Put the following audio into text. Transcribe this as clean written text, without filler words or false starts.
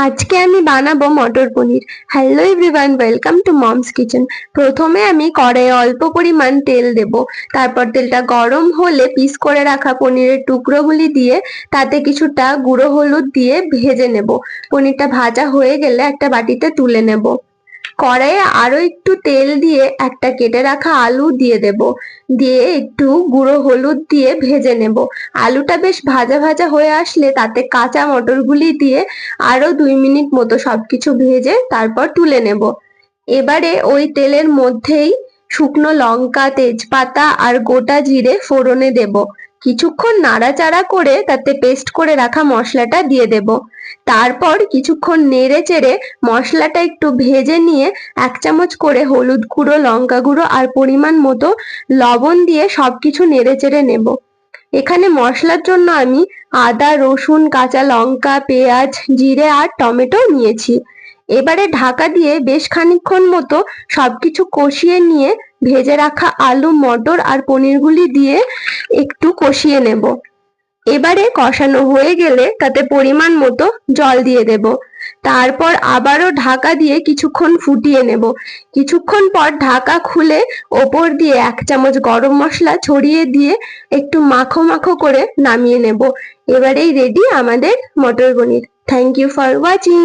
আজকে আমি বানাবো matar paneer. Hello everyone, welcome to mom's kitchen. প্রথমে আমি কড়াইয়ে অল্প পরিমাণ তেল দেব। তারপর তেলটা গরম হলে পিস করে রাখা পনিরের টুকরোগুলি দিয়ে তাতে কিছুটা গুঁড়ো হলুদ দিয়ে ভেজে নেব। পনিরটা ভাজা হয়ে গেলে একটা বাটিতে তুলে নেব। কড়াইয়ে আরো একটু তেল দিয়ে একটা কেটে রাখা আলু দিয়ে দেব। দিয়ে একটু গুঁড়ো হলুদ দিয়ে ভেজে নেব। আলুটা বেশ ভাজা ভাজা হয়ে আসলে তাতে কাঁচা মটরগুলি দিয়ে আরো 2 মিনিট মতো সবকিছু ভেজে তারপর তুলে নেব। এবারে ওই তেলের মধ্যেই শুকনো লঙ্কা, তেজপাতা আর গোটা জিরে ফোড়নে দেব। কিছুক্ষণ নাড়াচাড়া করে তাতে পেস্ট করে রাখা মশলাটা দিয়ে দেব। তারপর কিছুক্ষণ নেড়ে চেড়ে মশলাটা একটু ভেজে নিয়ে 1 চামচ করে হলুদ গুঁড়ো, লঙ্কা গুঁড়ো আর পরিমাণ মতো লবণ দিয়ে সবকিছু নেড়ে চেড়ে নেব। এখানে মশলার জন্য আমি আদা, রসুন, কাঁচা লঙ্কা, পেঁয়াজ, জিরে আর টমেটো নিয়েছি। এবারে ঢাকা দিয়ে বেশ খানিকক্ষণ মতো সবকিছু কষিয়ে নিয়ে ভেজে রাখা আলু, মটর আর পনিরগুলি দিয়ে একটু কষিয়ে নেব। এবারে কষানো হয়ে গেলে তাতে পরিমাণ মতো জল দিয়ে দেব। তারপর আবারও ঢাকা দিয়ে কিছুক্ষণ ফুটিয়ে নেব। কিছুক্ষণ পর ঢাকা খুলে ওপর দিয়ে 1 চামচ গরম মশলা ছড়িয়ে দিয়ে একটু মাখো মাখো করে নামিয়ে নেব। এবারেই রেডি আমাদের matar paneer. Thank you for watching.